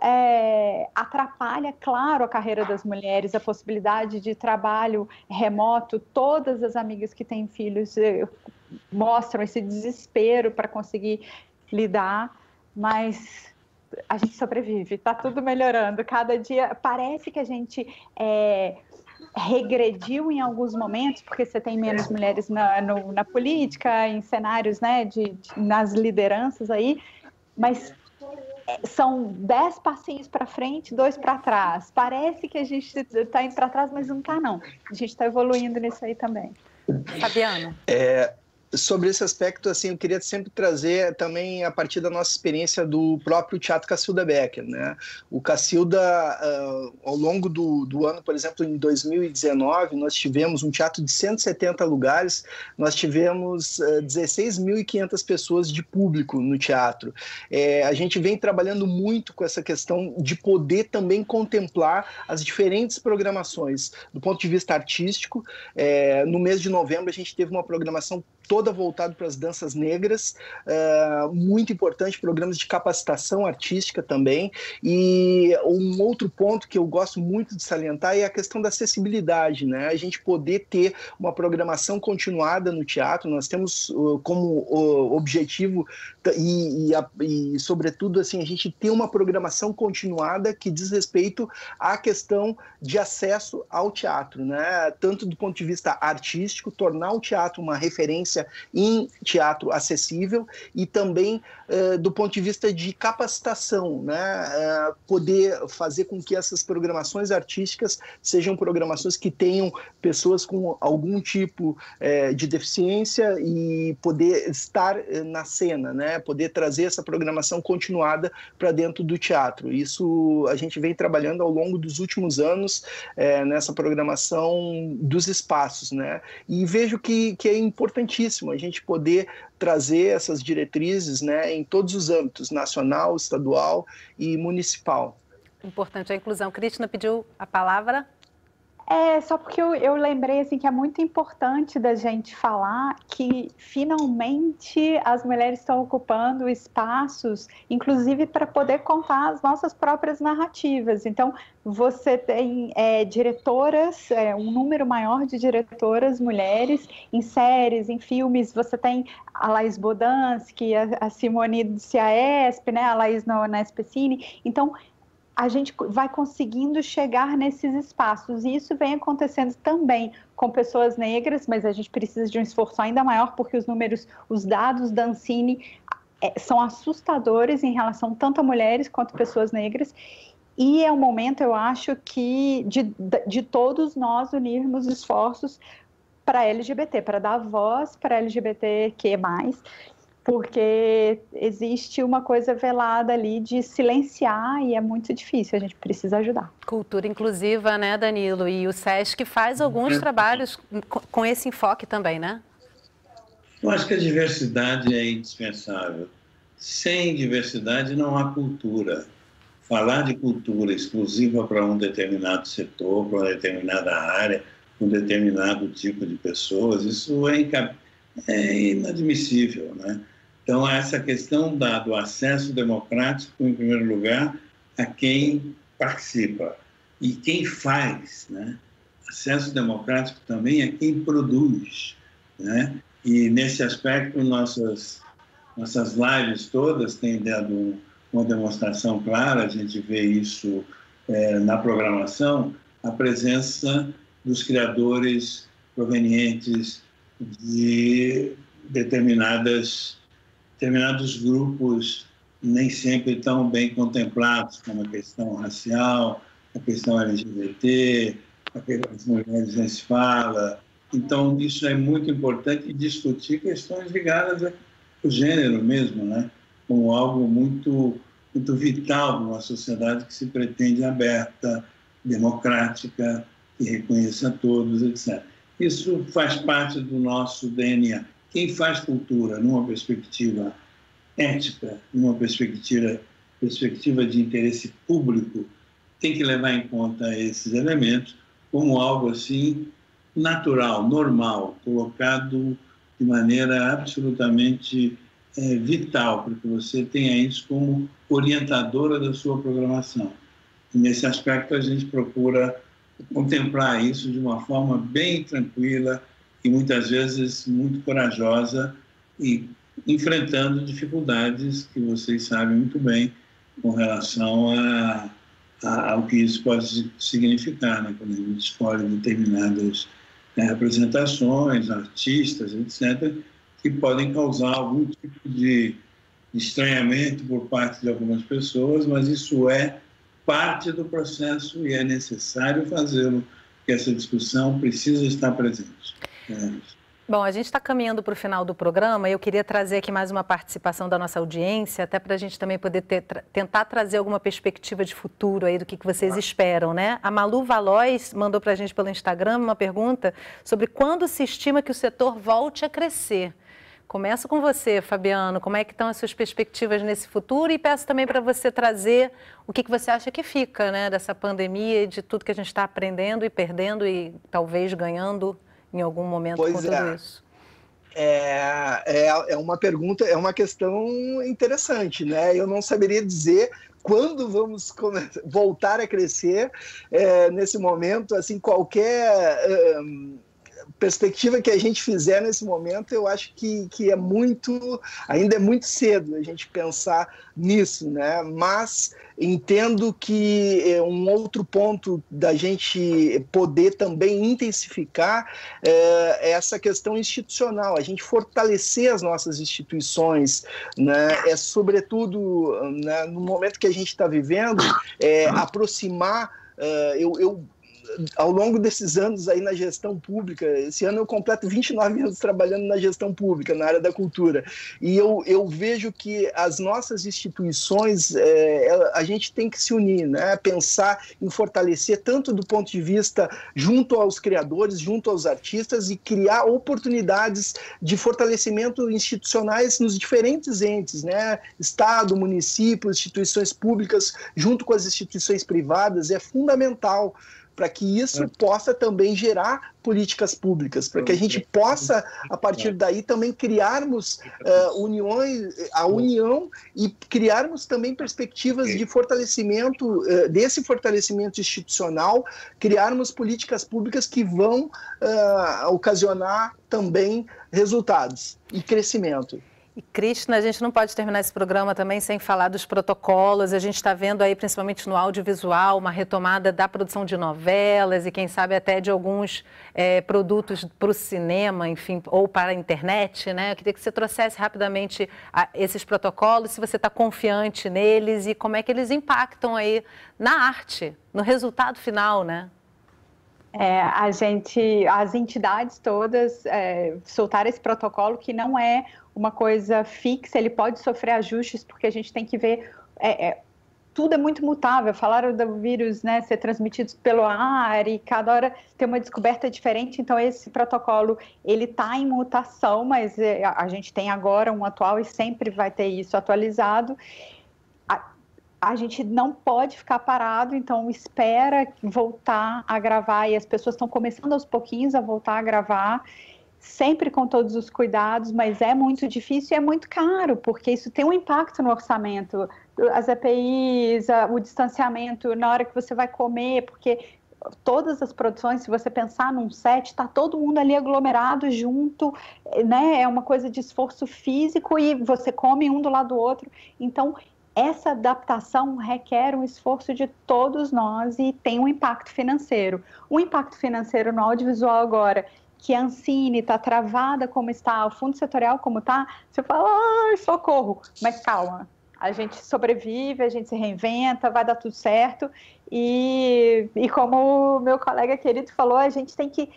atrapalha, claro, a carreira das mulheres, a possibilidade de trabalho remoto. Todas as amigas que têm filhos mostram esse desespero para conseguir lidar, mas a gente sobrevive, está tudo melhorando. Cada dia parece que a gente regrediu em alguns momentos, porque você tem menos mulheres na política, em cenários, né, nas lideranças aí, mas são 10 passinhos para frente, 2 para trás. Parece que a gente está indo para trás, mas não está, não. A gente está evoluindo nisso aí também. Fabiano? Sobre esse aspecto, assim, eu queria sempre trazer também a partir da nossa experiência do próprio Teatro Cacilda Becker, né? O Cacilda, ao longo do ano, por exemplo, em 2019, nós tivemos um teatro de 170 lugares, nós tivemos 16.500 pessoas de público no teatro. A gente vem trabalhando muito com essa questão de poder também contemplar as diferentes programações do ponto de vista artístico. No mês de novembro, a gente teve uma programação toda voltada para as danças negras, muito importante, programas de capacitação artística também. E um outro ponto que eu gosto muito de salientar é a questão da acessibilidade, né? A gente poder ter uma programação continuada no teatro. Nós temos como objetivo e sobretudo, assim, a gente ter uma programação continuada que diz respeito à questão de acesso ao teatro, né? Tanto do ponto de vista artístico, tornar o teatro uma referência em teatro acessível, e também do ponto de vista de capacitação, né? Poder fazer com que essas programações artísticas sejam programações que tenham pessoas com algum tipo de deficiência e poder estar na cena, né? Poder trazer essa programação continuada para dentro do teatro. Isso a gente vem trabalhando ao longo dos últimos anos nessa programação dos espaços, né? E vejo que é importantíssimo a gente poder trazer essas diretrizes, né, em todos os âmbitos, nacional, estadual e municipal. Importante a inclusão. Cristina pediu a palavra. Só porque eu lembrei, assim, que é muito importante da gente falar que finalmente as mulheres estão ocupando espaços, inclusive para poder contar as nossas próprias narrativas. Então, você tem diretoras, um número maior de diretoras mulheres em séries, em filmes. Você tem a Laís Bodansky, a Simone do CIAESP, né, a Laís na SPCine. Então, a gente vai conseguindo chegar nesses espaços, e isso vem acontecendo também com pessoas negras, mas a gente precisa de um esforço ainda maior, porque os dados da Ancine são assustadores em relação tanto a mulheres quanto a pessoas negras, e é um momento, eu acho, que de todos nós unirmos esforços para LGBT, para dar voz para LGBTQ+, porque existe uma coisa velada ali de silenciar e é muito difícil, a gente precisa ajudar. Cultura inclusiva, né, Danilo? E o SESC faz alguns trabalhos com esse enfoque também, né? Eu acho que a diversidade é indispensável. Sem diversidade não há cultura. Falar de cultura exclusiva para um determinado setor, para uma determinada área, para um determinado tipo de pessoas, isso é inadmissível, né? Então, essa questão do acesso democrático, em primeiro lugar, a quem participa. E quem faz, né? Acesso democrático também a quem produz, né? E, nesse aspecto, nossas lives todas têm dado uma demonstração clara, a gente vê isso na programação, a presença dos criadores provenientes de determinados grupos nem sempre tão bem contemplados, como a questão racial, a questão LGBT, as mulheres nem se fala. Então, isso é muito importante, discutir questões ligadas ao gênero mesmo, né? Como algo muito, muito vital numa sociedade que se pretende aberta, democrática, que reconheça a todos, etc. Isso faz parte do nosso DNA. Quem faz cultura numa perspectiva ética, numa perspectiva de interesse público, tem que levar em conta esses elementos como algo assim natural, normal, colocado de maneira absolutamente vital, porque você tenha isso como orientadora da sua programação. E nesse aspecto a gente procura contemplar isso de uma forma bem tranquila e muitas vezes muito corajosa, e enfrentando dificuldades que vocês sabem muito bem com relação ao que isso pode significar, né? Quando a gente escolhe determinadas apresentações, artistas, etc., que podem causar algum tipo de estranhamento por parte de algumas pessoas, mas isso é parte do processo e é necessário fazê-lo, porque essa discussão precisa estar presente. Bom, a gente está caminhando para o final do programa e eu queria trazer aqui mais uma participação da nossa audiência, até para a gente também poder tentar trazer alguma perspectiva de futuro aí do que vocês esperam, né? A Malu Valois mandou para a gente pelo Instagram uma pergunta sobre quando se estima que o setor volte a crescer. Começo com você, Fabiano, como é que estão as suas perspectivas nesse futuro e peço também para você trazer o que você acha que fica, né, dessa pandemia e de tudo que a gente está aprendendo e perdendo e talvez ganhando em algum momento com tudo isso. É uma pergunta, é uma questão interessante, né? Eu não saberia dizer quando vamos voltar a crescer nesse momento, assim, qualquer perspectiva que a gente fizer nesse momento, eu acho que ainda é muito cedo a gente pensar nisso, né? Mas entendo que um outro ponto da gente poder também intensificar é essa questão institucional, a gente fortalecer as nossas instituições, né? Sobretudo, né, no momento que a gente está vivendo, aproximar, ao longo desses anos aí na gestão pública, esse ano eu completo 29 anos trabalhando na gestão pública, na área da cultura, e eu vejo que as nossas instituições, a gente tem que se unir, né? Pensar em fortalecer tanto do ponto de vista junto aos criadores, junto aos artistas e criar oportunidades de fortalecimento institucionais nos diferentes entes, né? Estado, município, instituições públicas, junto com as instituições privadas, é fundamental para que isso possa também gerar políticas públicas, para que a gente possa, a partir daí, também criarmos a união e criarmos também perspectivas de fortalecimento, desse fortalecimento institucional, criarmos políticas públicas que vão ocasionar também resultados e crescimento. E, Cristina, a gente não pode terminar esse programa também sem falar dos protocolos. A gente está vendo aí, principalmente no audiovisual, uma retomada da produção de novelas e, quem sabe, até de alguns produtos para o cinema, enfim, ou para a internet, né? Eu queria que você trouxesse rapidamente esses protocolos, se você está confiante neles e como é que eles impactam aí na arte, no resultado final, né? As entidades todas soltaram esse protocolo que não é uma coisa fixa, ele pode sofrer ajustes, porque a gente tem que ver, tudo é muito mutável. Falaram do vírus, né, ser transmitido pelo ar e cada hora tem uma descoberta diferente, então esse protocolo, ele está em mutação, mas a gente tem agora um atual e sempre vai ter isso atualizado. A gente não pode ficar parado, então espera voltar a gravar, e as pessoas estão começando aos pouquinhos a voltar a gravar, sempre com todos os cuidados, mas é muito difícil e é muito caro, porque isso tem um impacto no orçamento, as EPIs, o distanciamento na hora que você vai comer, porque todas as produções, se você pensar num set, está todo mundo ali aglomerado junto, né? É uma coisa de esforço físico e você come um do lado do outro, então essa adaptação requer um esforço de todos nós e tem um impacto financeiro. O impacto financeiro no audiovisual agora, que a Ancine está travada como está, o fundo setorial como está, você fala, ai, socorro, mas calma, a gente sobrevive, a gente se reinventa, vai dar tudo certo, e como o meu colega querido falou, a gente tem que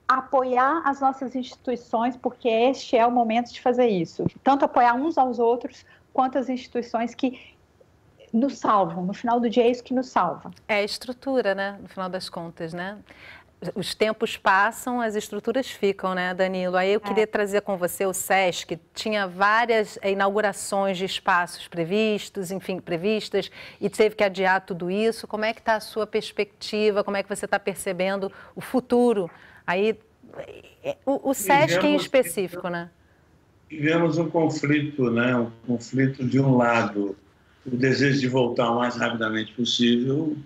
apoiar as nossas instituições, porque este é o momento de fazer isso, tanto apoiar uns aos outros, quanto as instituições que nos salvam, no final do dia é isso que nos salva. É a estrutura, né, no final das contas, né? Os tempos passam, as estruturas ficam, né, Danilo? Aí eu queria trazer com você o SESC, tinha várias inaugurações de espaços previstas e teve que adiar tudo isso. Como é que está a sua perspectiva? Como é que você está percebendo o futuro? Aí, o SESC em específico, né? Tivemos um conflito, né? Um conflito de um lado, o desejo de voltar o mais rapidamente possível,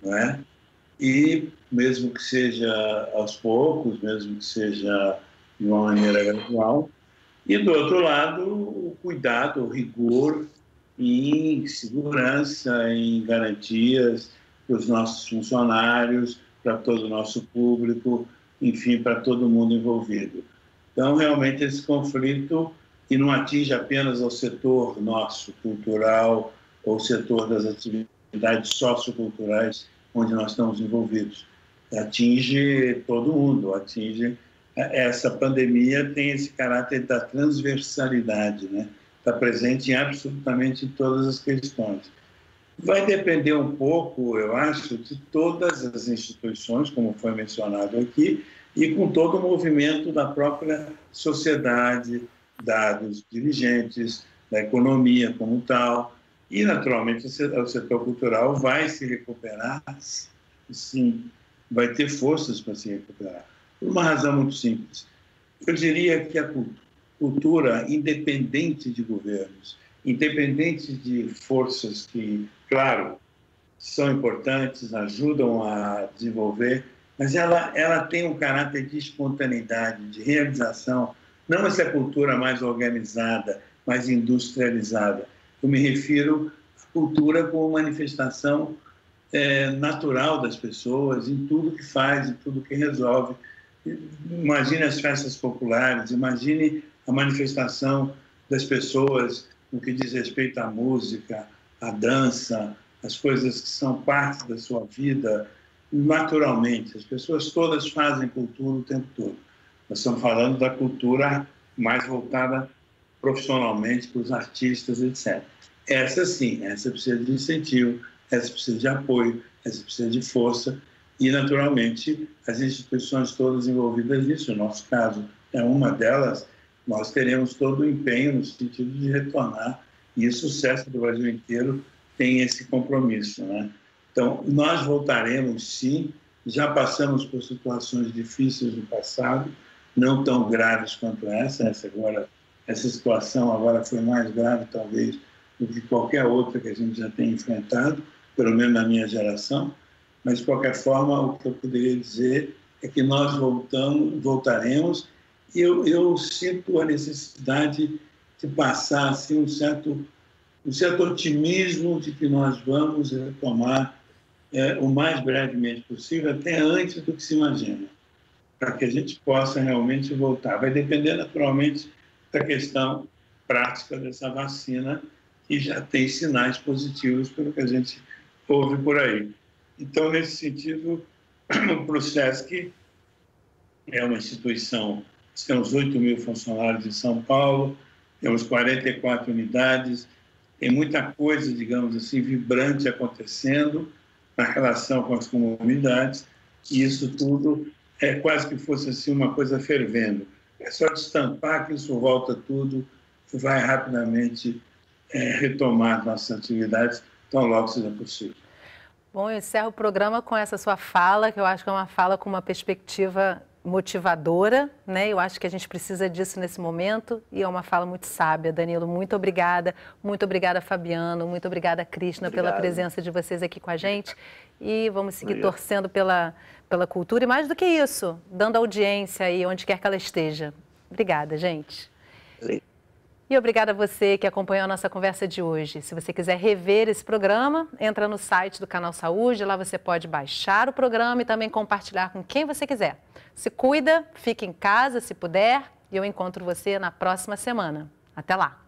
né? E mesmo que seja aos poucos, mesmo que seja de uma maneira gradual, e do outro lado o cuidado, o rigor em segurança, em garantias para os nossos funcionários, para todo o nosso público, enfim, para todo mundo envolvido. Então, realmente, esse conflito, que não atinge apenas ao setor nosso cultural ou o setor das atividades socioculturais onde nós estamos envolvidos, atinge todo mundo, atinge essa pandemia tem esse caráter da transversalidade, né? Está presente em absolutamente todas as questões. Vai depender um pouco, eu acho, de todas as instituições, como foi mencionado aqui, e com todo o movimento da própria sociedade, dos dirigentes, da economia como tal. E, naturalmente, o setor cultural vai se recuperar, sim, vai ter forças para se recuperar. Por uma razão muito simples. Eu diria que a cultura, independente de governos, independente de forças que, claro, são importantes, ajudam a desenvolver, mas ela tem um caráter de espontaneidade, de realização, não essa cultura mais organizada, mais industrializada. Eu me refiro à cultura como manifestação natural das pessoas, em tudo que faz, em tudo que resolve. Imagine as festas populares, imagine a manifestação das pessoas no que diz respeito à música, à dança, as coisas que são parte da sua vida, naturalmente. As pessoas todas fazem cultura o tempo todo. Nós estamos falando da cultura mais voltada profissionalmente para os artistas, etc. Essa sim, essa precisa de incentivo, essa precisa de apoio, essa precisa de força e, naturalmente, as instituições todas envolvidas nisso. No nosso caso, é uma delas, nós teremos todo o empenho no sentido de retornar, e o sucesso do Brasil inteiro tem esse compromisso, né? Então, nós voltaremos sim, já passamos por situações difíceis no passado, não tão graves quanto essa situação agora foi mais grave, talvez, do que qualquer outra que a gente já tenha enfrentado, pelo menos na minha geração, mas, de qualquer forma, o que eu poderia dizer é que nós voltaremos, e eu sinto a necessidade de passar assim, um certo otimismo de que nós vamos retomar o mais brevemente possível, até antes do que se imagina, para que a gente possa realmente voltar. Vai depender, naturalmente, da questão prática dessa vacina, que já tem sinais positivos pelo que a gente ouve por aí. Então, nesse sentido, o Procesc é uma instituição, temos 8 mil funcionários em São Paulo, temos 44 unidades, tem muita coisa, digamos assim, vibrante acontecendo na relação com as comunidades, e isso tudo é quase que fosse assim uma coisa fervendo. É só destampar que isso volta tudo, vai rapidamente retomar nossas atividades, tão logo seja possível. Bom, eu encerro o programa com essa sua fala, que eu acho que é uma fala com uma perspectiva motivadora, né? Eu acho que a gente precisa disso nesse momento e é uma fala muito sábia. Danilo, muito obrigada, Fabiano, muito obrigada, Krishna, pela presença de vocês aqui com a gente e vamos seguir torcendo pela cultura e, mais do que isso, dando audiência aí onde quer que ela esteja. Obrigada, gente. E obrigada a você que acompanhou a nossa conversa de hoje. Se você quiser rever esse programa, entra no site do Canal Saúde, lá você pode baixar o programa e também compartilhar com quem você quiser. Se cuida, fique em casa se puder e eu encontro você na próxima semana. Até lá!